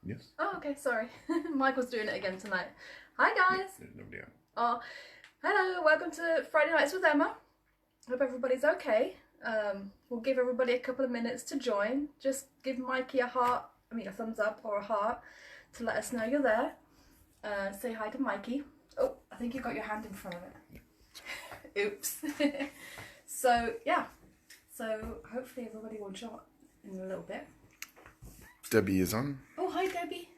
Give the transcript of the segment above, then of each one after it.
Yes. Oh, okay, sorry. Michael's doing it again tonight. Hi, guys. There's nobody out. Oh, hello. Welcome to Friday Nights with Emma. Hope everybody's okay. We'll give everybody a couple of minutes to join. Just give Mikey a thumbs up or a heart to let us know you're there. Say hi to Mikey. Oh, I think you got your hand in front of it. Oops. So, yeah. So, hopefully everybody will join in a little bit. Debbie is on. Oh, hi, Debbie.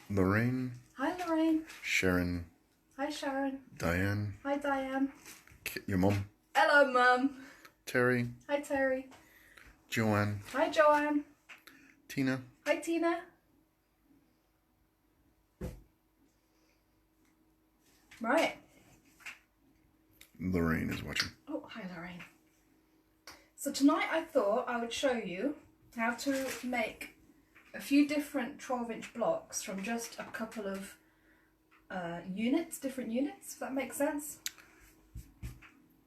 Lorraine. Hi, Lorraine. Sharon. Hi, Sharon. Diane. Hi, Diane. Your mum. Hello, Mum. Terry. Hi, Terry. Joanne. Hi, Joanne. Tina. Hi, Tina. Right. Lorraine is watching. Oh, hi, Lorraine. So tonight I thought I would show you how to make a few different 12-inch blocks from just a couple of different units, if that makes sense.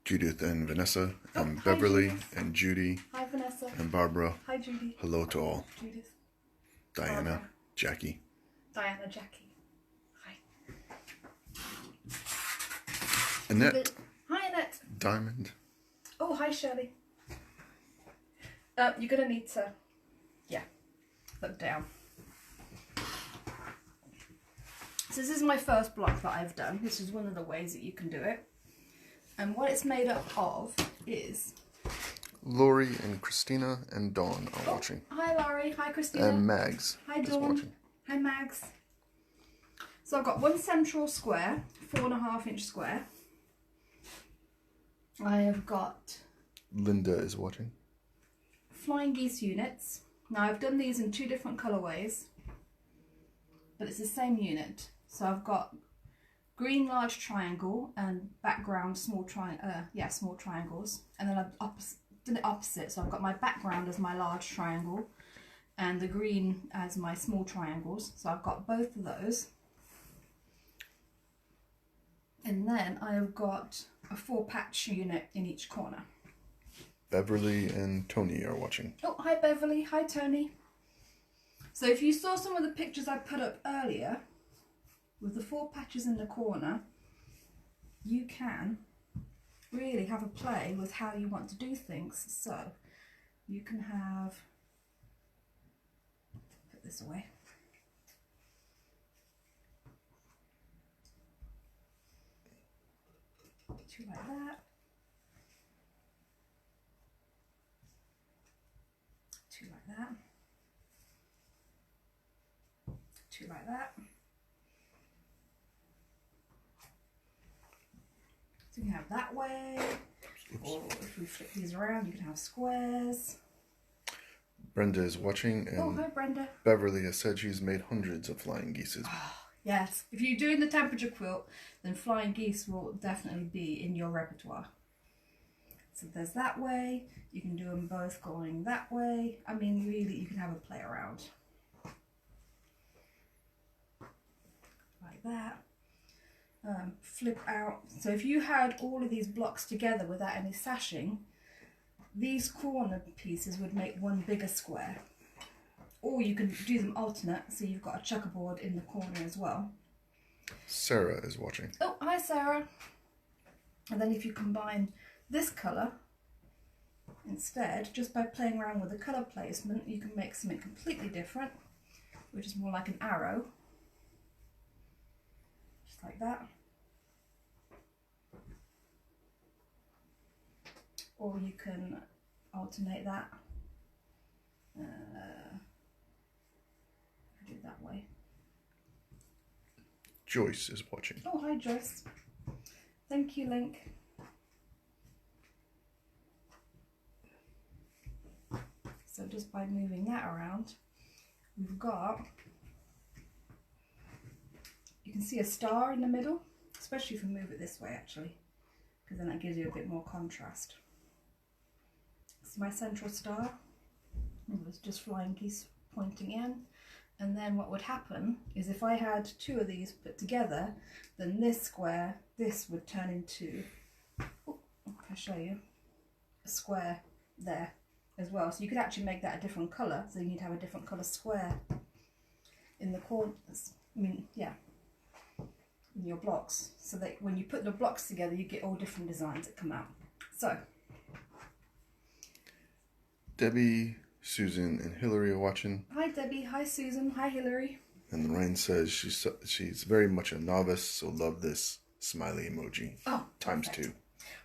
Judith and Vanessa and hi, Beverly Judith. and Judy Hi, Vanessa. and Barbara. Hi, Judy. Hello to all. Judith. Diana. Barbara. Jackie. Diana, Jackie. Hi. Annette. Hi, Annette. Diamond. Oh, hi, Shirley. You're going to need to, look down. So this is my first block that I've done. This is one of the ways that you can do it. And what it's made up of is... Lori and Christina and Dawn are watching. Hi, Laurie. Hi, Christina. And Mags Hi, is Dawn. watching. Hi, Mags. So I've got one central square, 4.5-inch square. I have got... Linda is watching. Flying geese units. Now I've done these in two different colorways, but it's the same unit. So I've got green large triangle and background small triangles, and then I've done it opposite. So I've got my background as my large triangle and the green as my small triangles. So I've got both of those, and then I have got a 4-patch unit in each corner. Beverly and Tony are watching. Oh, hi Beverly. Hi Tony. So if you saw some of the pictures I put up earlier, with the 4 patches in the corner, you can really have a play with how you want to do things. So you can have, put this away. Two like that. Two like that. Two like that. So you can have that way. Oops. Or if we flip these around, you can have squares. Brenda is watching, and oh, hi Brenda. Beverly has said she's made hundreds of flying geeses. Oh, yes, if you're doing the temperature quilt, then flying geese will definitely be in your repertoire. So there's that way. You can do them both going that way. I mean, really, you can have a play around. Like that. Flip out. So if you had all of these blocks together without any sashing, these corner pieces would make one bigger square. Or you can do them alternate, so you've got a checkerboard in the corner as well. Sarah is watching. Oh, hi Sarah. And then if you combine this colour instead, just by playing around with the colour placement, you can make something completely different, which is more like an arrow. Just like that. Or you can alternate that. Do it that way. Joyce is watching. Oh, hi Joyce. Thank you, Link. So just by moving that around, we've got, you can see a star in the middle, especially if you move it this way actually, because then that gives you a bit more contrast. It's my central star. It was just flying geese pointing in. And then what would happen is if I had 2 of these put together, then this square, this would turn into, oh, I'll show you, a square there. as well. So you could actually make that a different colour. So you need to have a different colour square in the corners. I mean, yeah, in your blocks. So that when you put the blocks together, you get all different designs that come out. So. Debbie, Susan, and Hillary are watching. Hi Debbie, hi Susan, hi Hillary. And Lorraine says she's very much a novice, so love this smiley emoji. Oh, times perfect. 2.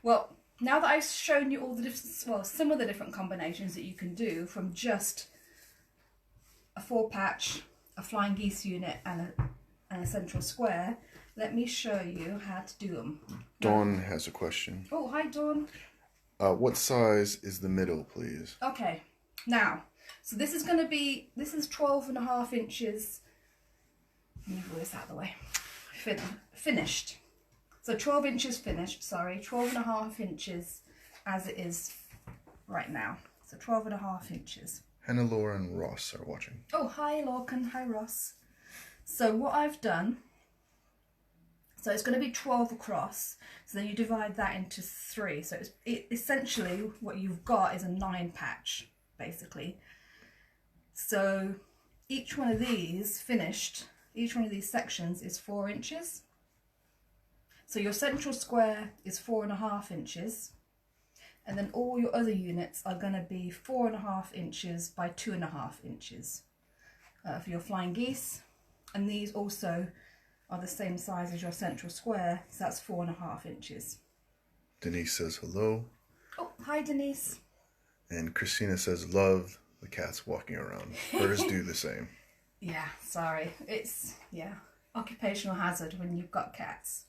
Well, now that I've shown you all the different, well, some of the different combinations that you can do from just a 4-patch, a flying geese unit, and a central square, let me show you how to do them. Dawn has a question. Oh, hi Dawn. What size is the middle, please? Okay, now, so this is going to be, this is 12.5 inches. Let me move this out of the way. Finished. So 12 inches finished, sorry, 12.5 inches as it is right now. So 12.5 inches. Hannah, Laura, and Ross are watching. Oh, hi Lorcan, hi Ross. So what I've done, so it's going to be 12 across, so then you divide that into 3. So essentially what you've got is a 9-patch, basically. So each one of these finished, each one of these sections is 4 inches. So your central square is 4.5 inches. And then all your other units are going to be 4.5 inches by 2.5 inches for your flying geese. And these also are the same size as your central square, so that's 4.5 inches. Denise says hello. Oh, hi Denise. And Christina says love the cats walking around. Hers do the same. Yeah, sorry. It's, yeah, occupational hazard when you've got cats.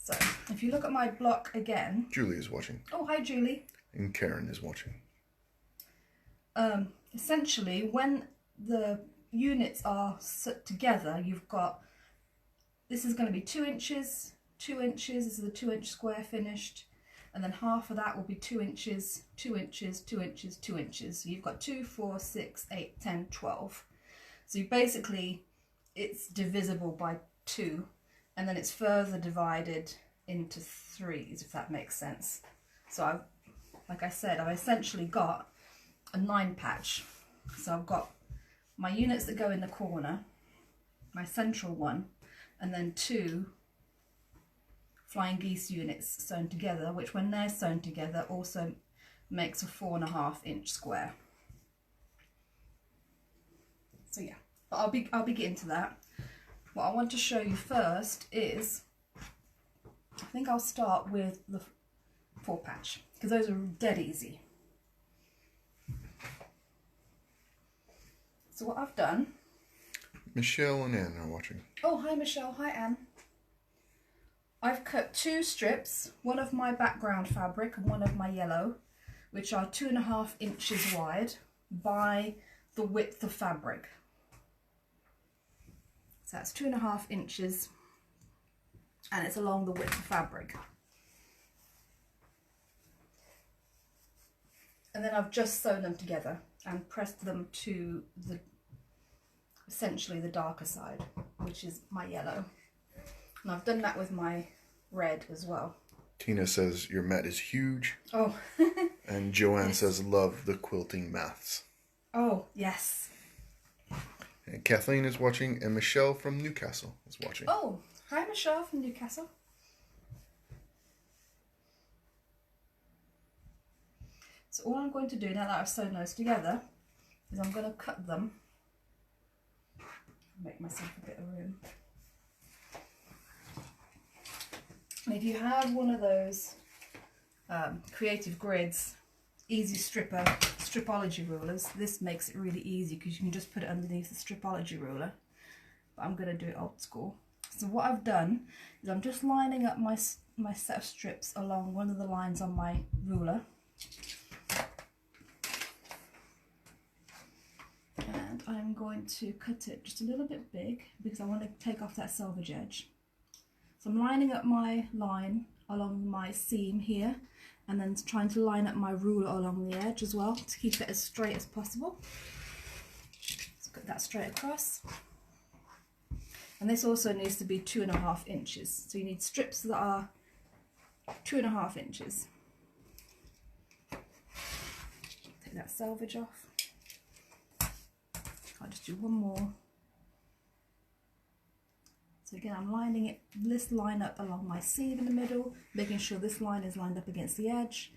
So, if you look at my block again. Julie is watching. Oh, hi Julie. And Karen is watching. Essentially, when the units are set together, you've got, this is going to be 2 inches, 2 inches, this is a 2-inch square finished, and then half of that will be 2 inches, 2 inches, 2 inches, 2 inches. So you've got 2, 4, 6, 8, 10, 12. So you basically, it's divisible by 2, and then it's further divided into 3s, if that makes sense. So like I said, I've essentially got a 9-patch. So I've got my units that go in the corner, my central one, and then 2 flying geese units sewn together, which when they're sewn together also makes a 4.5 inch square. So yeah, but I'll be getting to that. What I want to show you first is, I think I'll start with the 4-patch, because those are dead easy. So what I've done... Michelle and Anne are watching. Oh, hi Michelle, hi Anne. I've cut 2 strips, one of my background fabric and one of my yellow, which are 2.5 inches wide by the width of fabric. So that's 2.5 inches and it's along the width of fabric. And then I've just sewn them together and pressed them to the essentially the darker side, which is my yellow. And I've done that with my red as well. Tina says your mat is huge. Oh. And Joanne yes. says love the quilting maths. Oh, yes. And Kathleen is watching, and Michelle from Newcastle is watching. Oh, hi Michelle from Newcastle. So all I'm going to do now that I've sewn those together is I'm going to cut them. Make myself a bit of room. And if you have one of those creative grids, easy stripology rulers, this makes it really easy because you can just put it underneath the stripology ruler. But I'm going to do it old school. So what I've done is I'm just lining up my set of strips along one of the lines on my ruler. And I'm going to cut it just a little bit big because I want to take off that selvage edge. So I'm lining up my line along my seam here and then trying to line up my ruler along the edge as well to keep it as straight as possible. Let's cut that straight across. And this also needs to be 2.5 inches. So you need strips that are 2.5 inches. take that selvage off. I'll just do one more. So again, I'm lining this line up along my seam in the middle, making sure this line is lined up against the edge.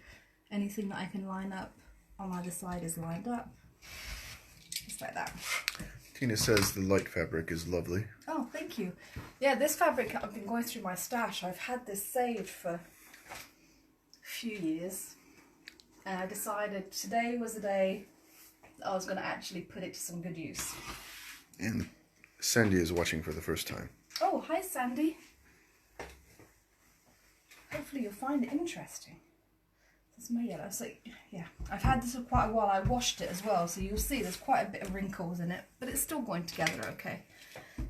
Anything that I can line up on either side is lined up. Just like that. Tina says the light fabric is lovely. Oh, thank you. Yeah, this fabric, I've been going through my stash. I've had this saved for a few years. And I decided today was the day that I was going to actually put it to some good use. And Sandy is watching for the first time. Oh, hi Sandy. Hopefully you'll find it interesting. That's my yellow. So yeah, I've had this for quite a while. I washed it as well, so you'll see there's quite a bit of wrinkles in it, but it's still going together okay.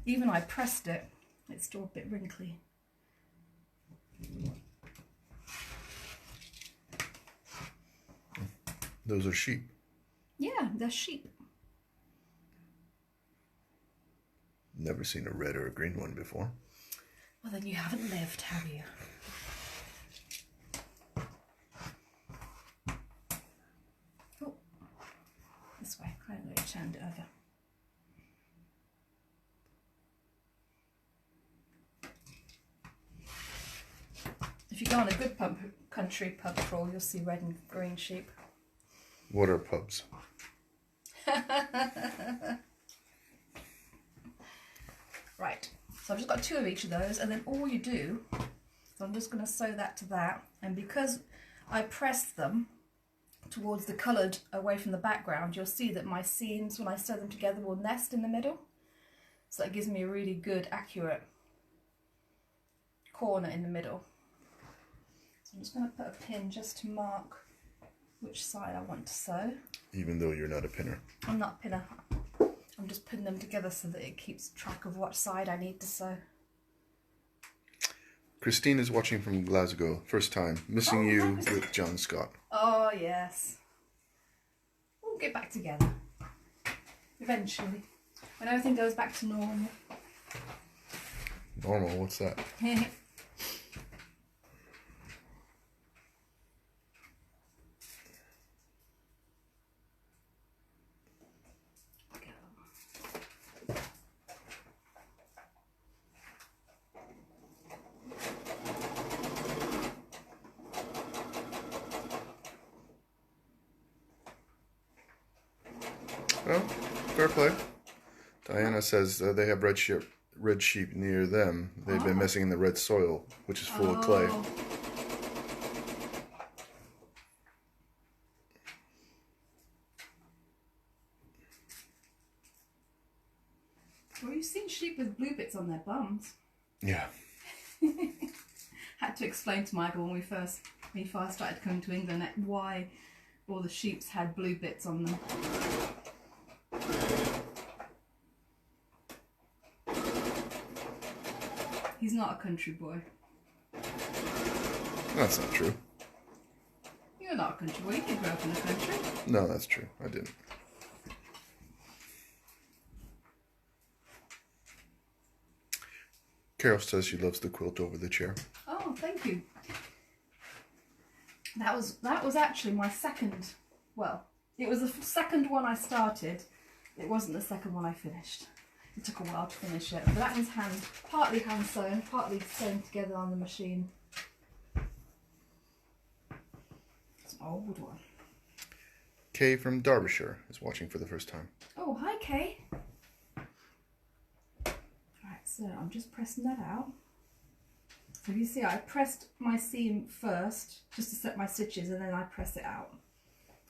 Even I pressed it, it's still a bit wrinkly. Those are sheep. Yeah, they're sheep. Never seen a red or a green one before. Well, then you haven't lived, have you? Oh, this way. I'm going to turn it over. If you go on a good country pub crawl, you'll see red and green sheep. What are pubs? Right, so I've just got 2 of each of those, and then all you do, so I'm just going to sew that to that, and because I pressed them towards the coloured away from the background, you'll see that my seams, when I sew them together, will nest in the middle. So that gives me a really good, accurate corner in the middle. So I'm just going to put a pin just to mark which side I want to sew. Even though you're not a pinner. I'm not a pinner. I'm just putting them together so that it keeps track of what side I need to sew. Christine is watching from Glasgow. First time. Missing you with John Scott. Oh, yes. We'll get back together. Eventually. When everything goes back to normal. Normal? What's that? Well, fair play. Diana says they have red sheep near them. They've been messing in the red soil, which is full of clay. Well, you've seen sheep with blue bits on their bums. Yeah. Had to explain to Michael when he first started coming to England why all the sheeps had blue bits on them. He's not a country boy. That's not true. You're not a country boy. You didn't grow up in the country. No, that's true. I didn't. Carol says she loves the quilt over the chair. Oh, thank you. That was actually my second. Well, it was the second one I started. It wasn't the second one I finished. It took a while to finish it, but that was partly hand sewn, partly sewn together on the machine. It's an old one. Kay from Derbyshire is watching for the first time. Oh, hi Kay. Right, so I'm just pressing that out. So you see I pressed my seam first, just to set my stitches, and then I press it out.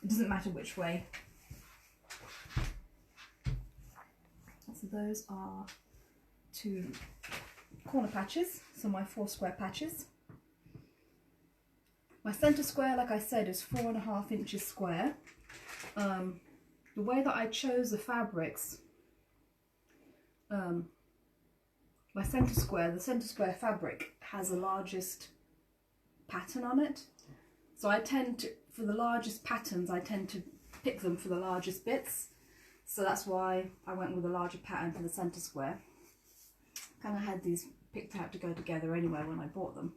It doesn't matter which way. So those are 2 corner patches, so my 4 square patches. My centre square, like I said, is 4.5 inches square. The way that I chose the fabrics, the centre square fabric has the largest pattern on it. So I tend to, for the largest patterns, I tend to pick them for the largest bits. So that's why I went with a larger pattern for the centre square. Kind of had these picked out to go together anyway when I bought them.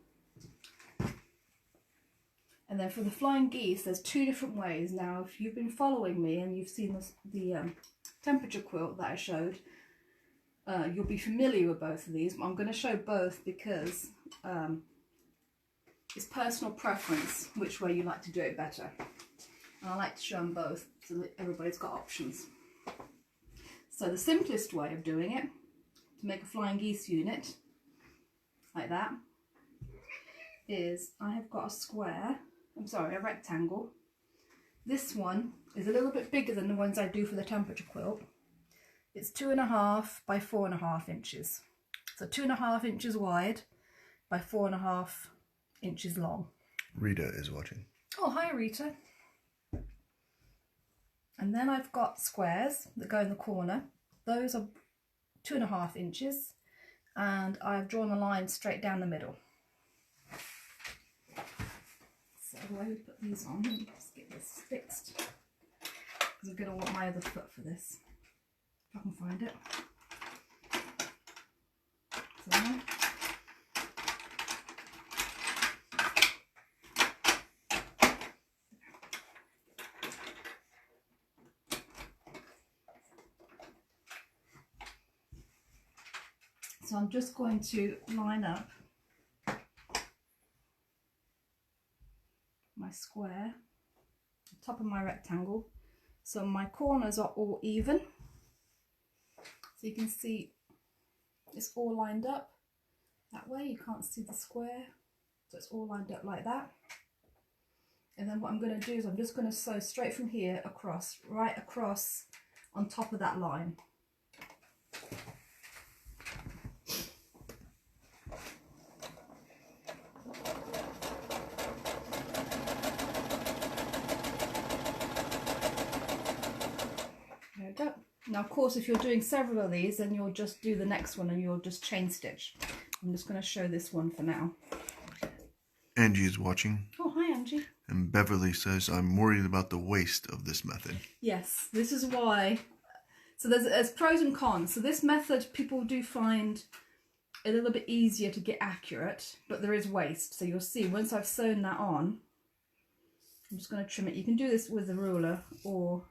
And then for the flying geese, there's two different ways. Now, if you've been following me and you've seen the temperature quilt that I showed, you'll be familiar with both of these. I'm going to show both because it's personal preference which way you like to do it better. And I like to show them both so that everybody's got options. So the simplest way of doing it, to make a flying geese unit, like that, is I have got a rectangle. This one is a little bit bigger than the ones I do for the temperature quilt. It's 2.5 by 4.5 inches. So 2.5 inches wide by 4.5 inches long. Rita is watching. Oh, hi Rita. And then I've got squares that go in the corner. Those are 2.5 inches, and I've drawn a line straight down the middle. So the way we put these on, let me just get this fixed, because I'm going to want my other foot for this, if I can find it. So, So I'm just going to line up my square, the top of my rectangle, so my corners are all even. So you can see it's all lined up that way. You can't see the square, so it's all lined up like that. And then what I'm going to do is I'm just going to sew straight from here across, right across on top of that line. Now, of course, if you're doing several of these, then you'll just do the next one and you'll just chain stitch. I'm just going to show this one for now. Angie is watching. Oh, hi, Angie. And Beverly says, I'm worried about the waste of this method. Yes, this is why. So there's pros and cons. So this method people do find a little bit easier to get accurate, but there is waste. So you'll see once I've sewn that on, I'm just going to trim it. You can do this with a ruler or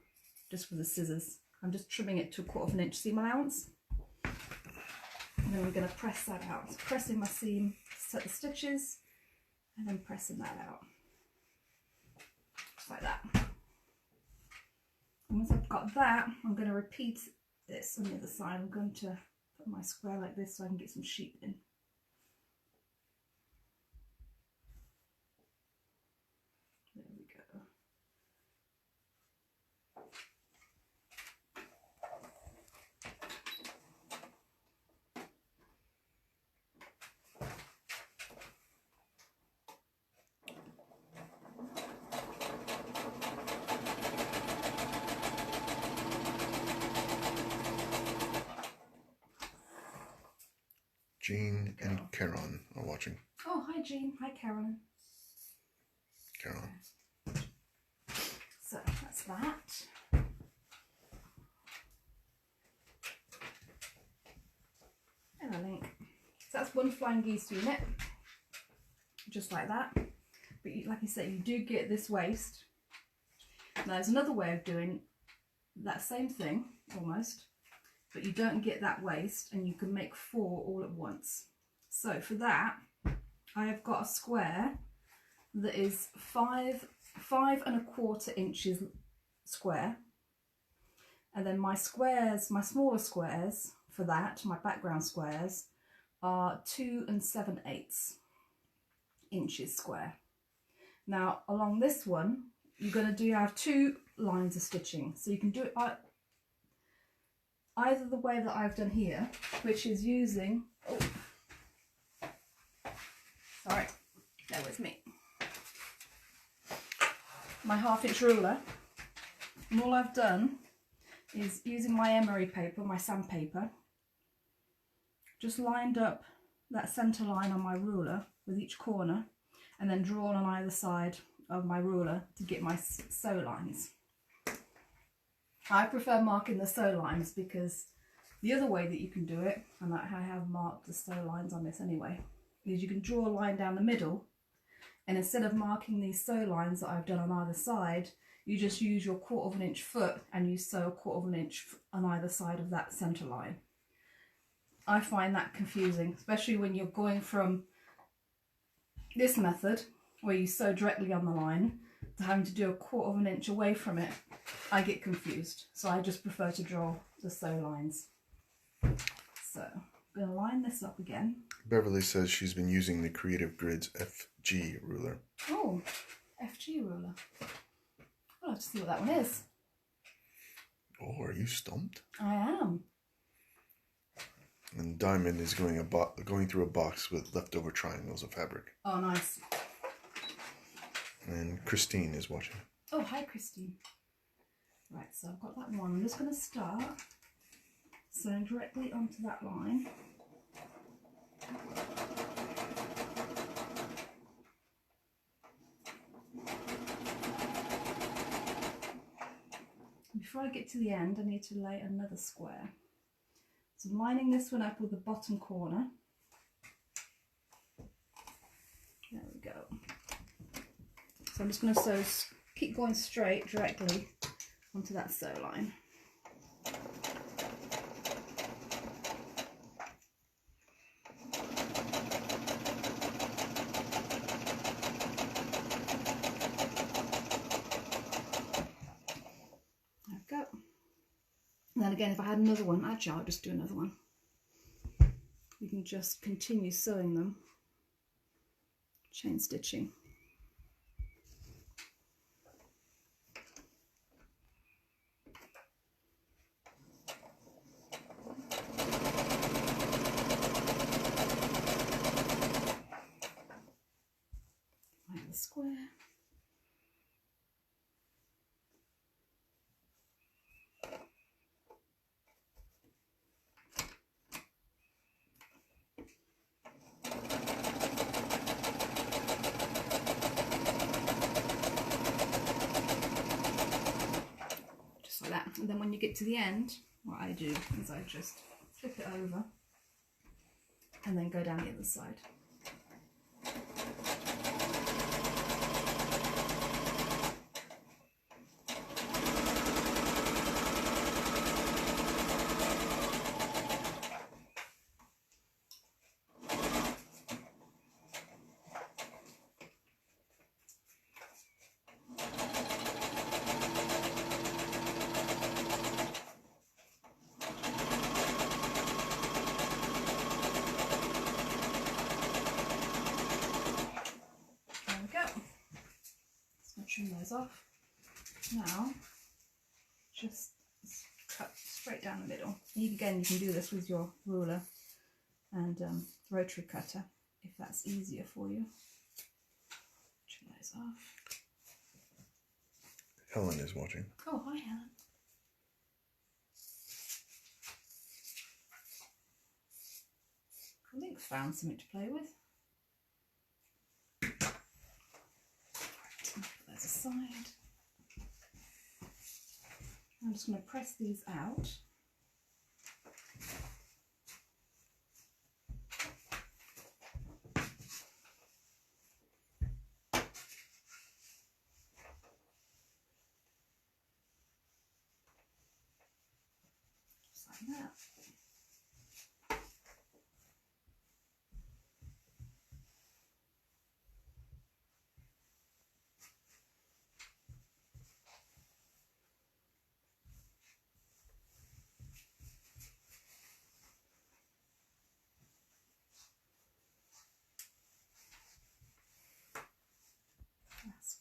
just with the scissors. I'm just trimming it to 1/4 inch seam allowance. And then we're going to press that out. So pressing my seam, set the stitches, and then pressing that out. Just like that. And once I've got that, I'm going to repeat this on the other side. I'm going to put my square like this so I can get some sheep in. There we go. Jean and Karen are watching. Oh, hi Jean. Hi Carolyn. Caroline. So that's that. And a link. So that's one flying geese unit. Just like that. But you, like I said, you do get this waist. Now there's another way of doing that same thing, almost. But you don't get that waist, and you can make 4 all at once. So for that, I have got a square that is 5 1/4 inches square, and then my squares, my smaller squares for that, my background squares, are 2 7/8 inches square. Now along this one, you're going to have 2 lines of stitching, so you can do it either the way that I've done here, which is using, sorry, bear with me, my 1/2 inch ruler, and all I've done is using my emery paper, my sandpaper, just lined up that centre line on my ruler with each corner, and then drawn on either side of my ruler to get my sew lines. I prefer marking the sew lines because the other way that you can do it, and I have marked the sew lines on this anyway, is you can draw a line down the middle And instead of marking these sew lines that I've done on either side, you just use your 1/4 inch foot and you sew 1/4 inch on either side of that centre line. I find that confusing, especially when you're going from this method where you sew directly on the line to having to do a 1/4 inch away from it. I get confused, so I just prefer to draw the sew lines. So I'm going to line this up again. Beverly says she's been using the Creative Grids FG ruler. Oh, FG ruler. I'll have to see what that one is. Oh, are you stumped? I am. And Diamond is going through a box with leftover triangles of fabric. Oh, nice. And Christine is watching. Oh, hi, Christine. Right, so I've got that one. I'm just going to start sewing directly onto that line. Before I get to the end, I need to lay another square. So I'm lining this one up with the bottom corner. There we go. So I'm just going to keep going straight directly onto that sew line. There we go. And then again, if I had another one, actually I'll just do another one. You can just continue sewing them, chain stitching. The square. Just like that. And then when you get to the end, what I do is I just flip it over and then go down the other side. Trim those off. Now just cut straight down the middle. Again, you can do this with your ruler and rotary cutter if that's easier for you. Trim those off. Helen is watching. Oh, hi Helen. I think found something to play with. Aside. I'm just going to press these out. Just like that.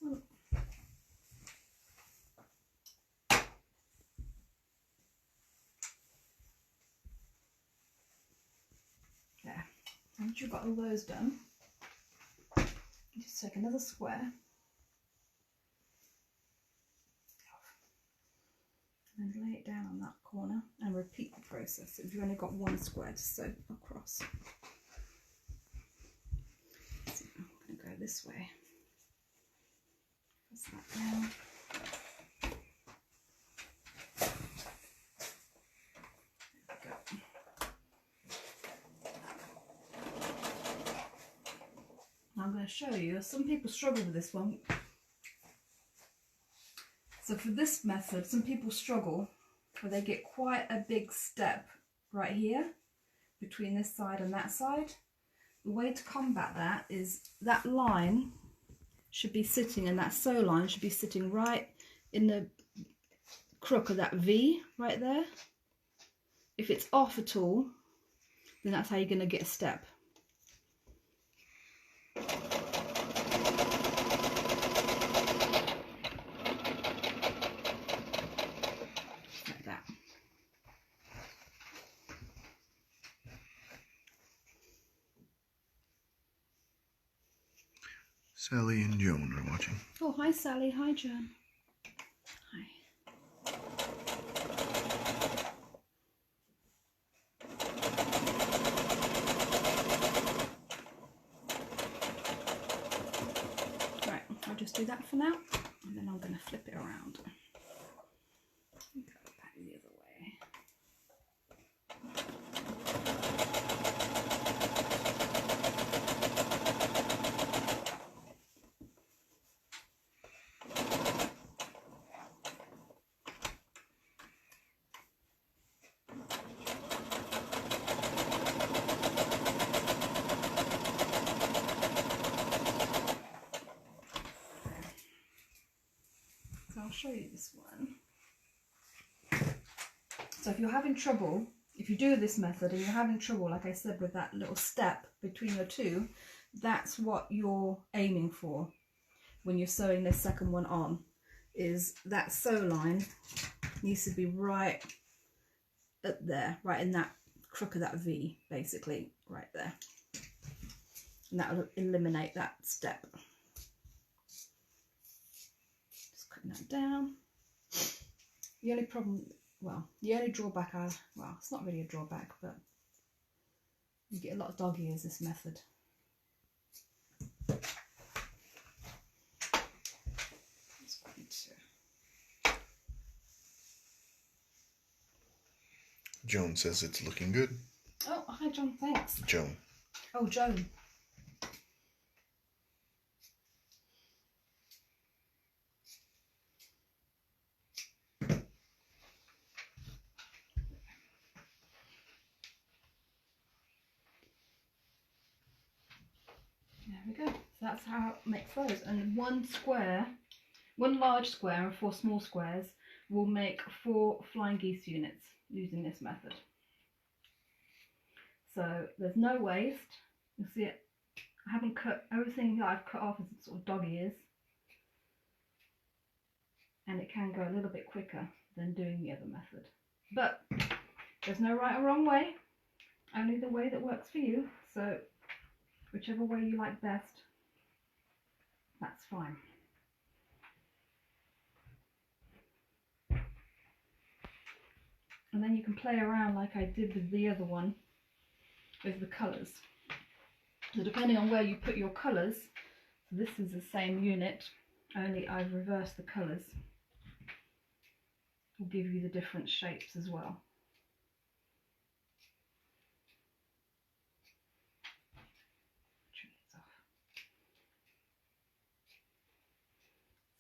One. There. Once you've got all those done, you just take another square and lay it down on that corner and repeat the process if you've only got one square to sew across. So I'm going to go this way. Press that down. There we go. Now I'm going to to show you. Some people struggle with this one. So for this method, some people struggle where they get quite a big step right here between this side and that side. The way to combat that is that line should be sitting, and that sew line should be sitting right in the crook of that V right there. If it's off at all, then that's how you're going to get a step. Like that. Sally and Joan are watching. Oh, hi Sally, hi Joan. Hi. Right, I'll just do that for now, and then I'm going to flip it around. Go back the other way. So I'll show you this one. So if you're having trouble, if you do this method and you're having trouble, like I said, with that little step between your two, that's what you're aiming for when you're sewing this second one on, is that sew line needs to be right up there, right in that crook of that V, basically, right there. And that will eliminate that step. Just cutting that down. The only problem, well, the only drawback well, it's not really a drawback, but you get a lot of dog ears this method. Just going to... Joan says it's looking good. Oh, hi John, thanks. Joan. Oh, Joan. There we go. So that's how it makes those. And one large square and 4 small squares will make 4 flying geese units using this method. So there's no waste. You'll see it. I haven't cut everything that I've cut off is sort of dog ears, and it can go a little bit quicker than doing the other method. But there's no right or wrong way, only the way that works for you. So whichever way you like best, that's fine. And then you can play around like I did with the other one with the colours. So depending on where you put your colours, so this is the same unit, only I've reversed the colours. Will give you the different shapes as well.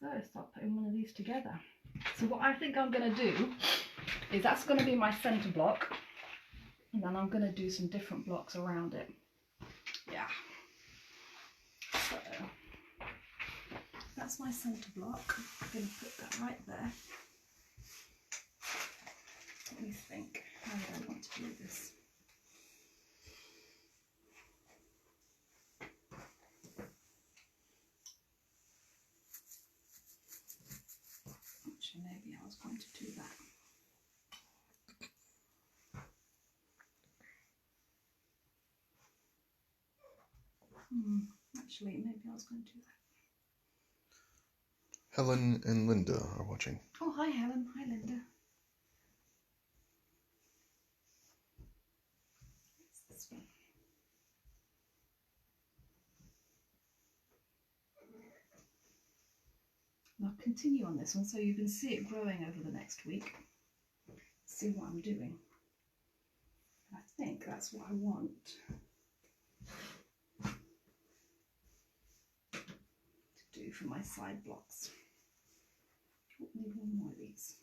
So start putting one of these together. So what I think I'm going to do is that's going to be my centre block, and then I'm going to do some different blocks around it. Yeah. So that's my centre block. I'm going to put that right there. Let me think. How do I want to do this? Actually, maybe I was going to do that. Actually, maybe I was going to do that. Helen and Linda are watching. Oh, hi Helen. Hi Linda. What's this one? I'll continue on this one so you can see it growing over the next week. See what I'm doing. I think that's what I want. do for my side blocks. Need one more of these.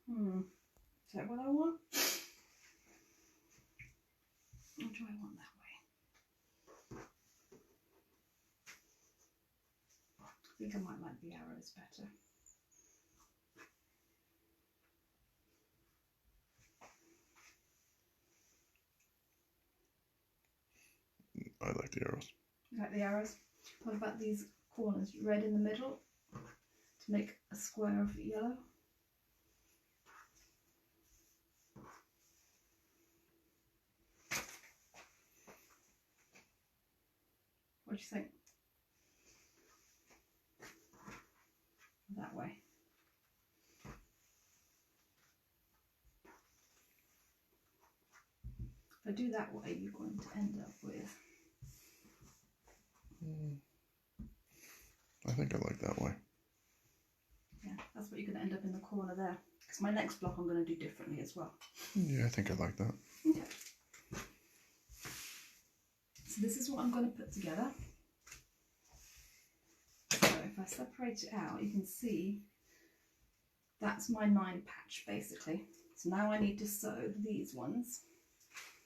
Is that what I want? Or do I want that way? I think I might like the arrows better. I like the arrows. You like the arrows? What about these corners? Red in the middle to make a square of yellow. What do you think? That way. If I do that way, you're going to end up with... I think I like that way. Yeah, that's what you're going to end up in the corner there. Because my next block I'm going to do differently as well. Yeah, I think I like that. Okay. So this is what I'm going to put together. So if I separate it out, you can see that's my 9 patch basically. So now I need to sew these ones.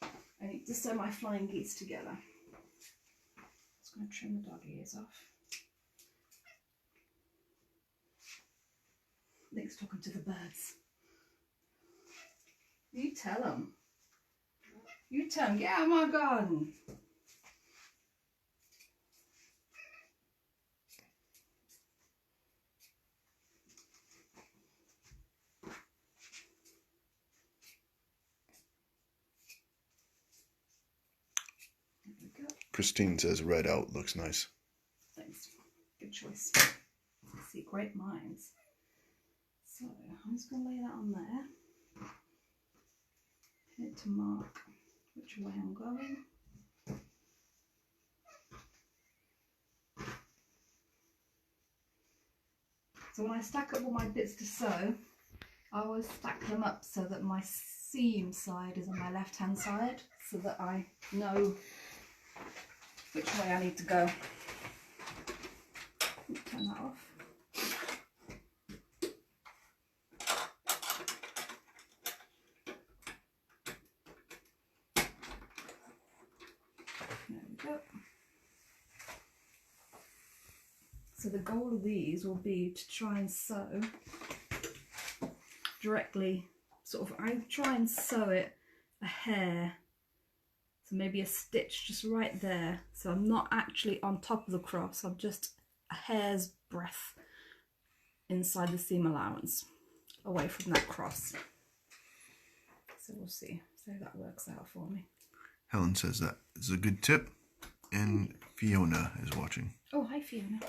I need to sew my flying geese together. I'm just going to trim the dog ears off. Nick's talking to the birds. You tell them. You tell them, get out of my garden. There we go. Christine says red out looks nice. Thanks. Good choice. See, great minds. So I'm just going to lay that on there. Pin it to mark which way I'm going. So when I stack up all my bits to sew, I always stack them up so that my seam side is on my left hand side, so that I know which way I need to go. Turn that off. There we go. So the goal of these will be to try and sew directly, sort of, I try and sew it a hair, so maybe a stitch just right there, so I'm not actually on top of the cross, I'm just a hair's breadth inside the seam allowance, away from that cross. So we'll see if that works out for me. Helen says that is a good tip, and Fiona is watching. Oh, hi Fiona.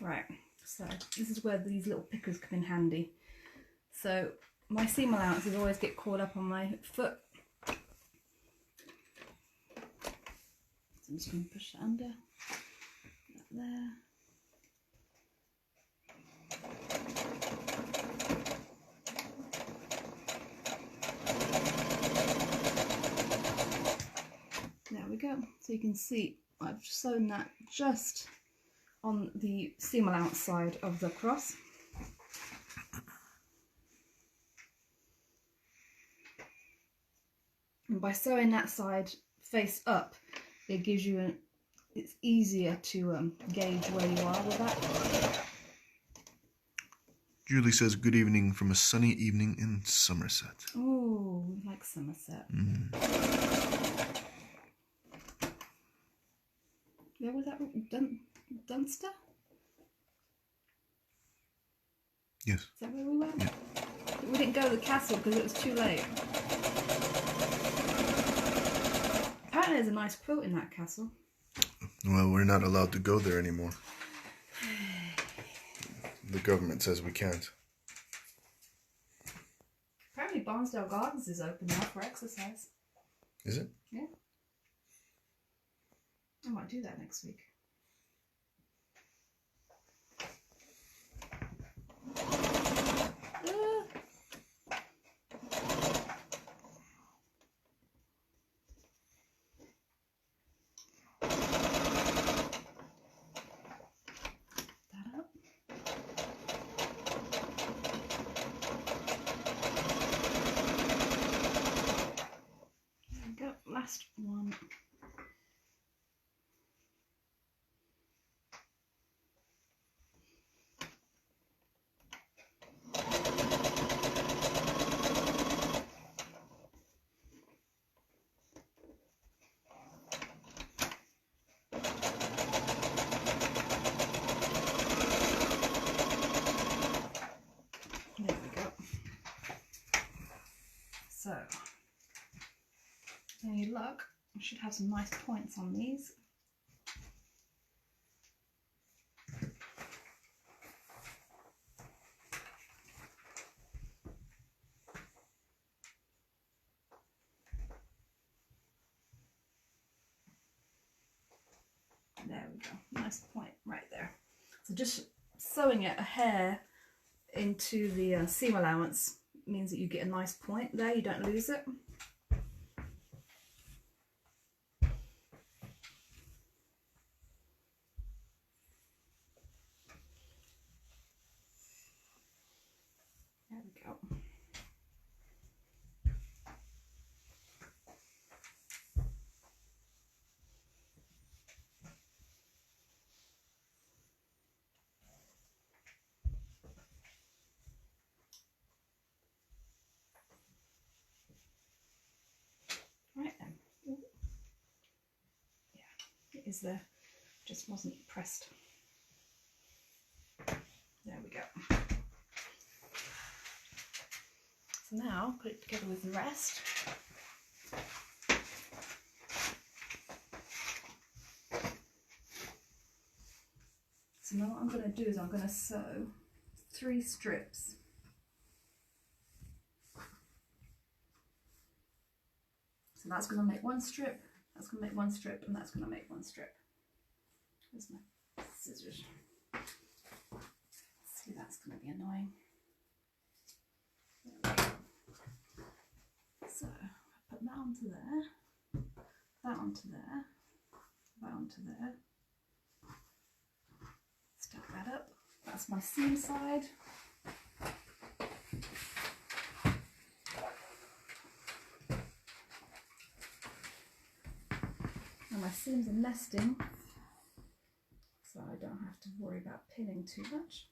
Right, so this is where these little pickers come in handy. So my seam allowances always get caught up on my foot. So I'm just going to push it under, that there. There we go. So you can see I've sewn that just on the seam allowance side of the cross. And by sewing that side face up, it gives you it's easier to gauge where you are with that. Julie says good evening from a sunny evening in Somerset. Oh, we like Somerset. Where was that? Dunster? Yes. Is that where we went? Yeah. We didn't go to the castle because it was too late. Apparently there's a nice quilt in that castle. Well, we're not allowed to go there anymore. The government says we can't. Apparently Barnsdale Gardens is open now for exercise. Is it? Yeah. I might do that next week. go, last one. There we go. So, any luck, I should have some nice points on these. There we go, nice point right there. So just sewing it a hair into the seam allowance means that you get a nice point there, you don't lose it. There we go. Right then. Ooh. Yeah, it is there. Just wasn't pressed. There we go. So now put it together with the rest. So now what I'm going to do is I'm going to sew 3 strips. So that's going to make 1 strip, that's going to make 1 strip, and that's going to make 1 strip. Where's my scissors? See, that's going to be annoying. There we go. So I put that onto there, that onto there, that onto there. Stack that up. That's my seam side. And my seams are nesting, so I don't have to worry about pinning too much.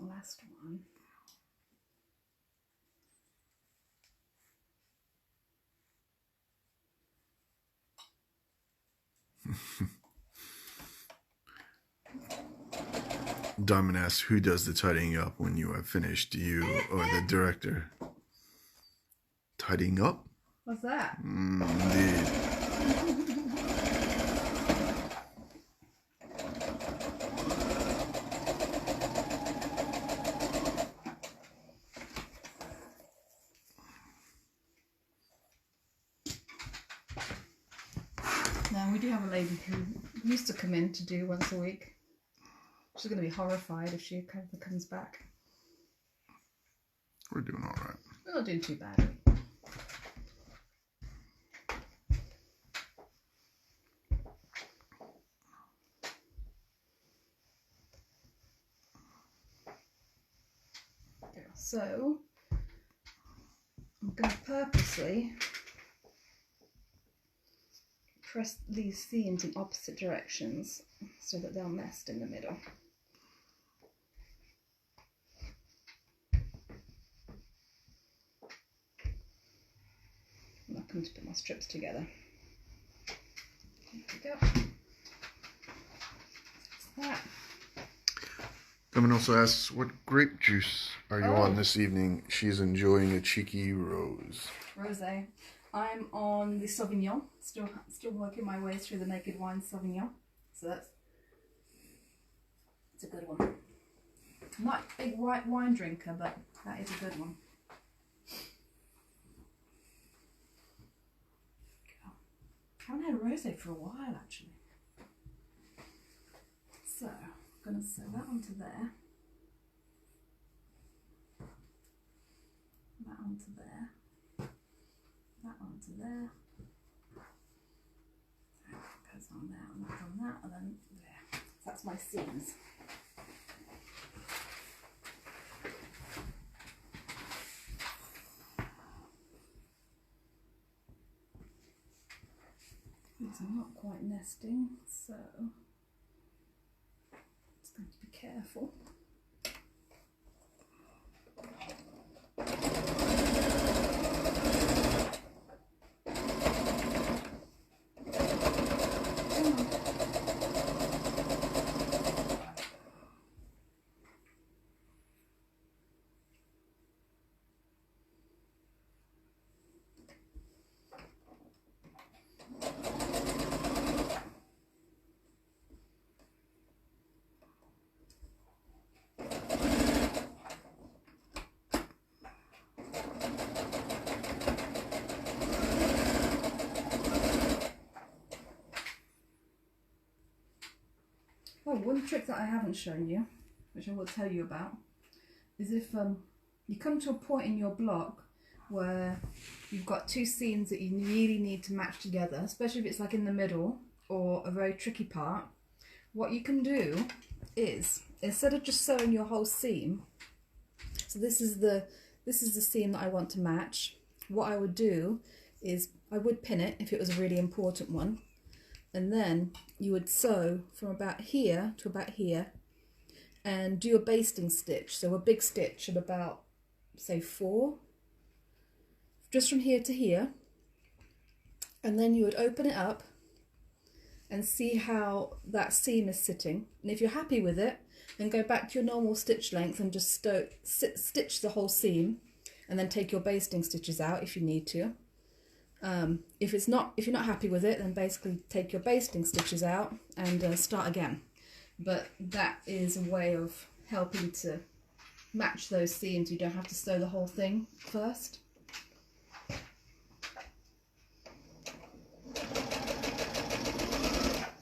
Last one. Diamond asks, who does the tidying up when you have finished, you or the director? Tidying up? What's that? Indeed. Now we do have a lady who used to come in to do once a week. She's going to be horrified if she ever comes back. We're doing all right. We're not doing too badly. So I'm going to purposely press these seams in opposite directions so that they'll nest in the middle. And I'll come to put my strips together. There we go. That's that. Someone also asks, what grape juice are you on this evening? She's enjoying a cheeky rose. Rosé. I'm on the Sauvignon, still working my way through the Naked Wine Sauvignon. So it's a good one. I'm not a big white wine drinker, but that is a good one. I haven't had rosé for a while actually. So I'm going to sew that onto there. That onto there. That onto there. That goes on there and that on that, and then there. So that's my seams. These are not quite nesting, so just going to be careful. Oh, one trick that I haven't shown you, which I will tell you about, is if you come to a point in your block where you've got two seams that you really need to match together, especially if it's like in the middle or a very tricky part, what you can do is, instead of just sewing your whole seam, so this is the seam that I want to match, what I would do is I would pin it if it was a really important one, and then you would sew from about here to about here and do a basting stitch, so a big stitch of about, say, 4, just from here to here, and then you would open it up and see how that seam is sitting, and if you're happy with it, then go back to your normal stitch length and just stitch the whole seam, and then take your basting stitches out if you need to. If you're not happy with it, then basically take your basting stitches out and start again. But that is a way of helping to match those seams. You don't have to sew the whole thing first.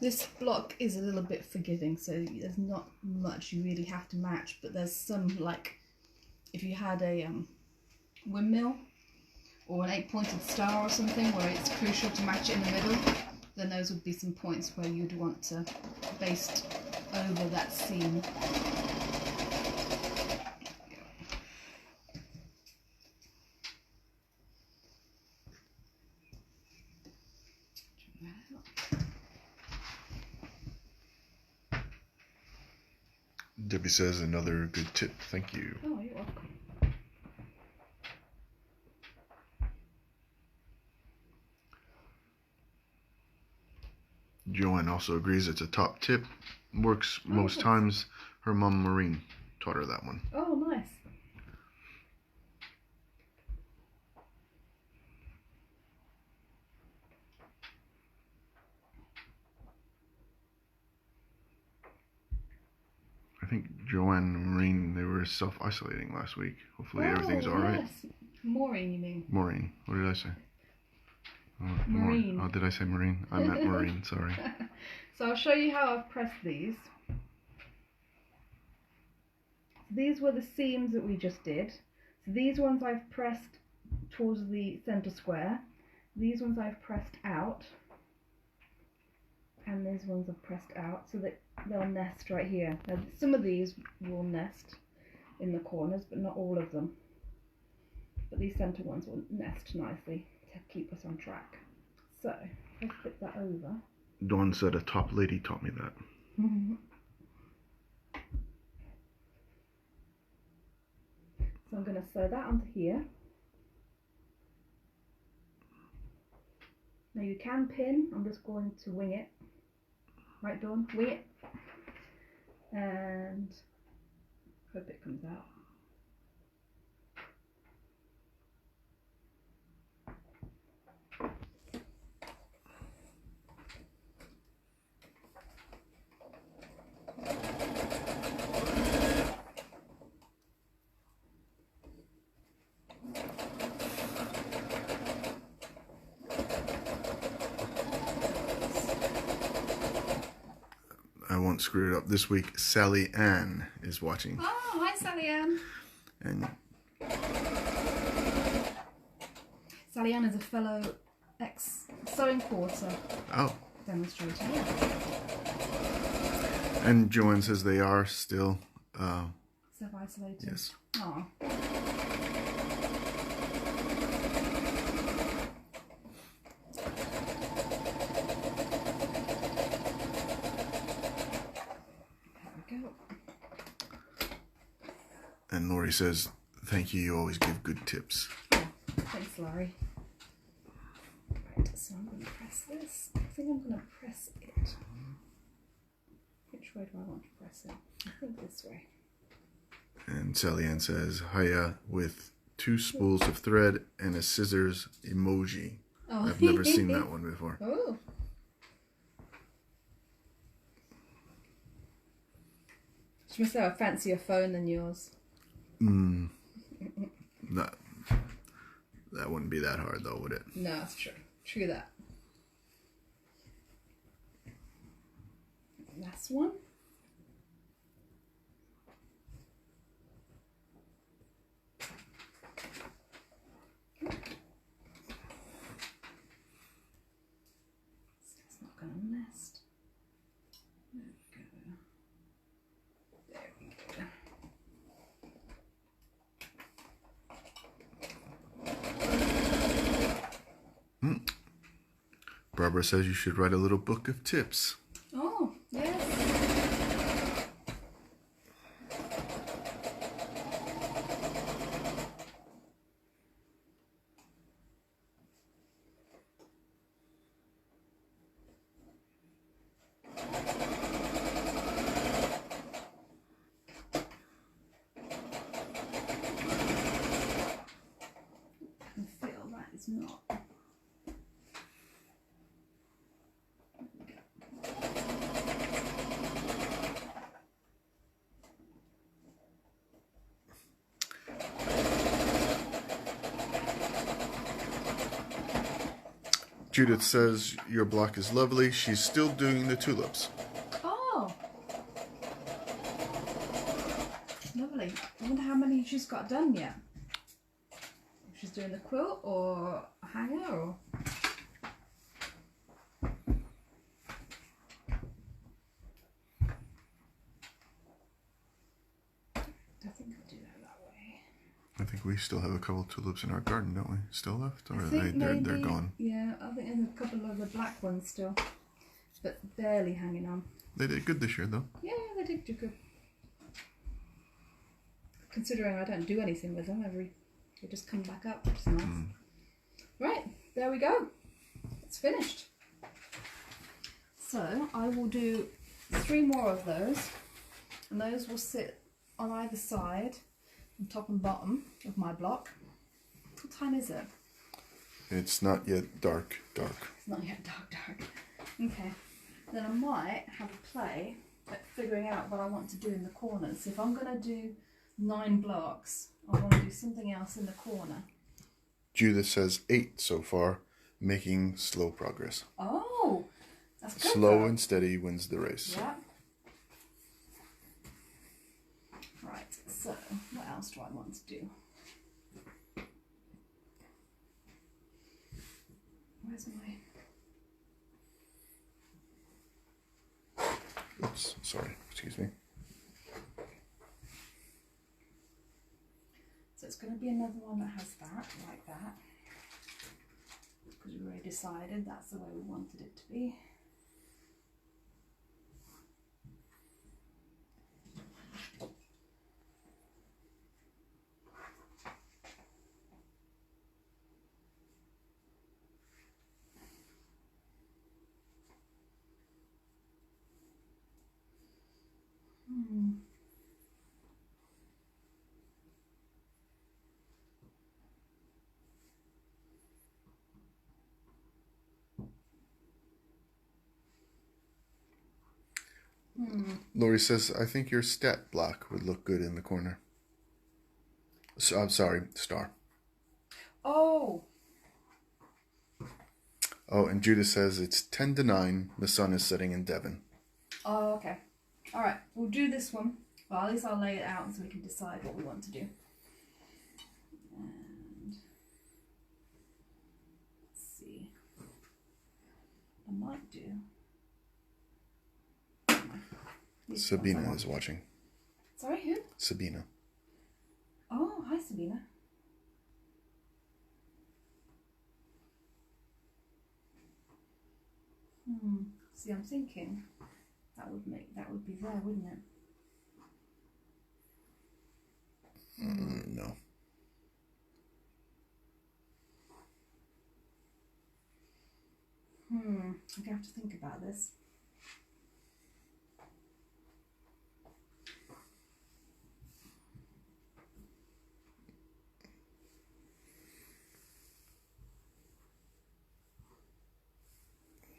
This block is a little bit forgiving, so there's not much you really have to match, but there's some, like if you had a windmill or an 8-pointed star or something where it's crucial to match it in the middle, then those would be some points where you'd want to baste over that seam. Debbie says another good tip. Thank you. Oh, you're welcome. Joanne also agrees it's a top tip. Works most times. Her mom, Maureen, taught her that one. Oh, nice. I think Joanne and Maureen, they were self-isolating last week. Hopefully everything's all right. Yes. Maureen, you mean? Maureen. What did I say? Maureen. Oh, did I say Maureen? I meant Maureen, sorry. So I'll show you how I've pressed these. These were the seams that we just did. So these ones I've pressed towards the centre square. These ones I've pressed out. And these ones I've pressed out so that they'll nest right here. Now, some of these will nest in the corners, but not all of them. But these centre ones will nest nicely to keep us on track. So, let's flip that over. Dawn said a top lady taught me that. So I'm going to sew that onto here. Now you can pin, I'm just going to wing it. Right, Dawn? Wing it. And hope it comes out. I won't screw it up. This week, Sally Ann is watching. Oh, hi Sally Ann. And Sally Ann is a fellow ex-sewing quarter demonstrator. Yeah. And Joanne says they are still Self-isolated. yes. Oh. And Lori says, thank you, you always give good tips. Oh, thanks, Laurie. Right, so I'm going to press this. I think I'm going to press it. Which way do I want to press it? I think this way. And Sally Ann says, hiya, with 2 spools of thread and a scissors emoji. Oh. I've never seen that one before. Oh. She must have a fancier phone than yours. That wouldn't be that hard though, would it? No, that's true. True that. Last one. It's not going to nest. There we go. There we go. Barbara says you should write a little book of tips. Oh, yes. I feel that is not. Judith says your block is lovely. She's still doing the tulips. Oh, lovely. I wonder how many she's got done yet. If she's doing the quilt or a hanger or... I think I'll do that way. I think we still have a couple tulips in our garden, don't we? Still left? Or I are think they're gone? Yeah, I think there's a couple of the black ones still, but barely hanging on. They did good this year though. Yeah, they did do good. Considering I don't do anything with them, they just come back up, which is nice. Right, there we go. It's finished. So I will do 3 more of those, and those will sit on either side, on top and bottom of my block. What time is it? It's not yet dark. It's not yet dark. Okay. Then I might have a play at figuring out what I want to do in the corners. If I'm going to do 9 blocks, I want to do something else in the corner. Judith says 8 so far, making slow progress. Oh, that's good. Slow though. and steady wins the race. Yeah. Right, so what else do I want to do? Where's my... Oops, sorry, excuse me. So it's going to be another one that has that, like that. Because we already decided that's the way we wanted it to be. Lori says, I think your stat block would look good in the corner. So, I'm sorry, star. Oh! Oh, and Judith says it's 10 to 9. The sun is setting in Devon. Oh, okay. All right, we'll do this one. Well, at least I'll lay it out so we can decide what we want to do. And let's see. I might do. Sabina is watching. Sorry, who? Sabina. Oh, hi, Sabina. See, I'm thinking that would be there, wouldn't it? No. I'm gonna have to think about this.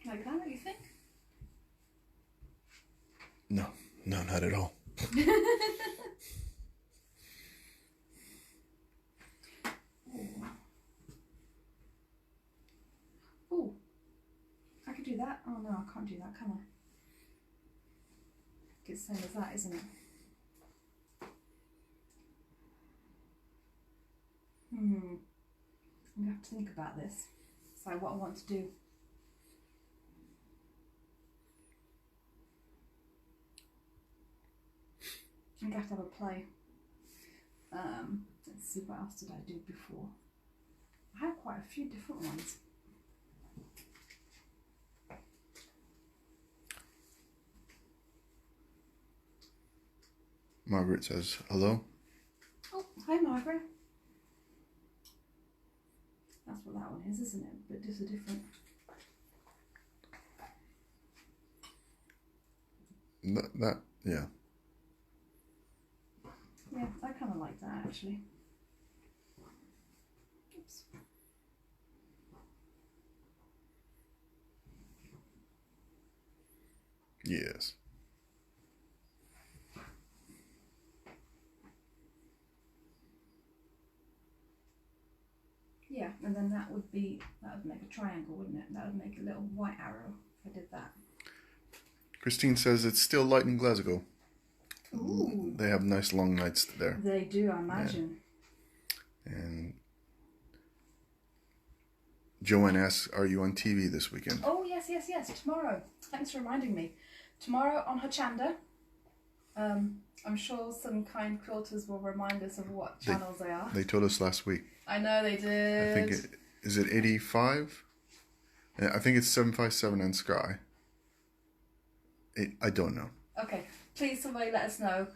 Like that, you think? No, not at all. Oh, I could do that. Oh no, I can't do that, can I? It's the same as that, isn't it? I'm gonna have to think about this. So what I want to do. I'm gonna have to have a play. Let's see, what else did I do before? I had quite a few different ones. Margaret says hello. Oh, hi Margaret. That's what that one is, isn't it? But just a different. That yeah. Yeah, I kind of like that actually. Oops. Yes. Yeah, and then that would make a triangle, wouldn't it? That would make a little white arrow if I did that. Christine says it's still light in Glasgow. Ooh. They have nice long nights there. They do, I imagine. Yeah. And Joanne asks, are you on TV this weekend? Oh, yes. Tomorrow. Thanks for reminding me. Tomorrow on Hochanda. I'm sure some kind quilters will remind us of what channels they are. They told us last week. I know they did. I think is it 85? I think it's 757 and Sky. I don't know. Okay, please somebody let us know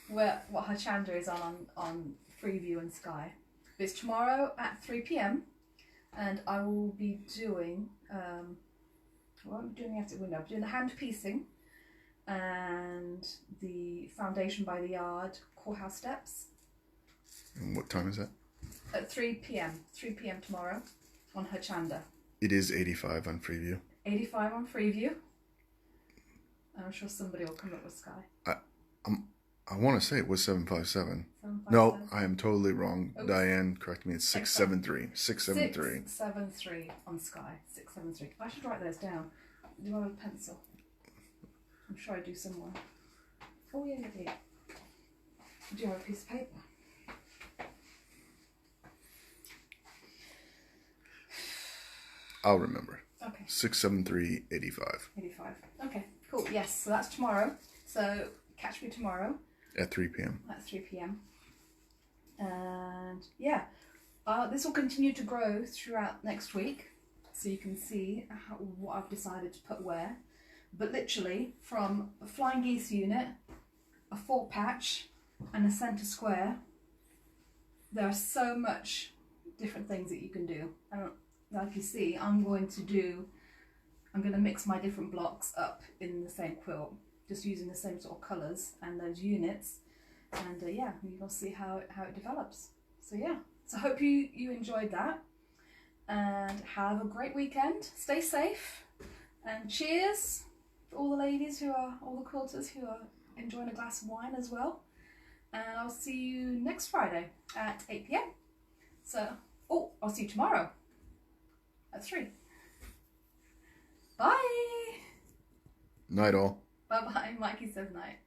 what Hochanda is on Freeview and Sky. It's tomorrow at 3 p.m. and I will be doing what am I doing after window? I'm doing the hand piecing and the foundation by the yard courthouse steps. And what time is that? At 3 p.m. 3 p.m. tomorrow on Hochanda. It is 85 on Freeview. 85 on Freeview. I'm sure somebody will come up with Sky. I want to say it was 757. 757. No, I am totally wrong. Oops. Diane, correct me. It's 673. 673. 673 on Sky. 673. I should write those down. Do I have a pencil? I'm sure I do somewhere. Oh yeah. Do you have a piece of paper? I'll remember. Okay. 673 85. 85. Okay, cool. Yes, so that's tomorrow. So catch me tomorrow. At 3 p.m. At 3 p.m. And yeah, this will continue to grow throughout next week. So you can see what I've decided to put where. But literally from a flying geese unit, a 4-patch and a centre square, there are so much different things that you can do. And like you see, I'm going to mix my different blocks up in the same quilt, just using the same sort of colours and those units. And yeah, you'll see how it develops. So yeah, so hope you enjoyed that. And have a great weekend. Stay safe. And cheers for all the ladies all the quilters who are enjoying a glass of wine as well. And I'll see you next Friday at 8 p.m. So, I'll see you tomorrow at 3. Bye. Night all. Bye bye. Mikey says night.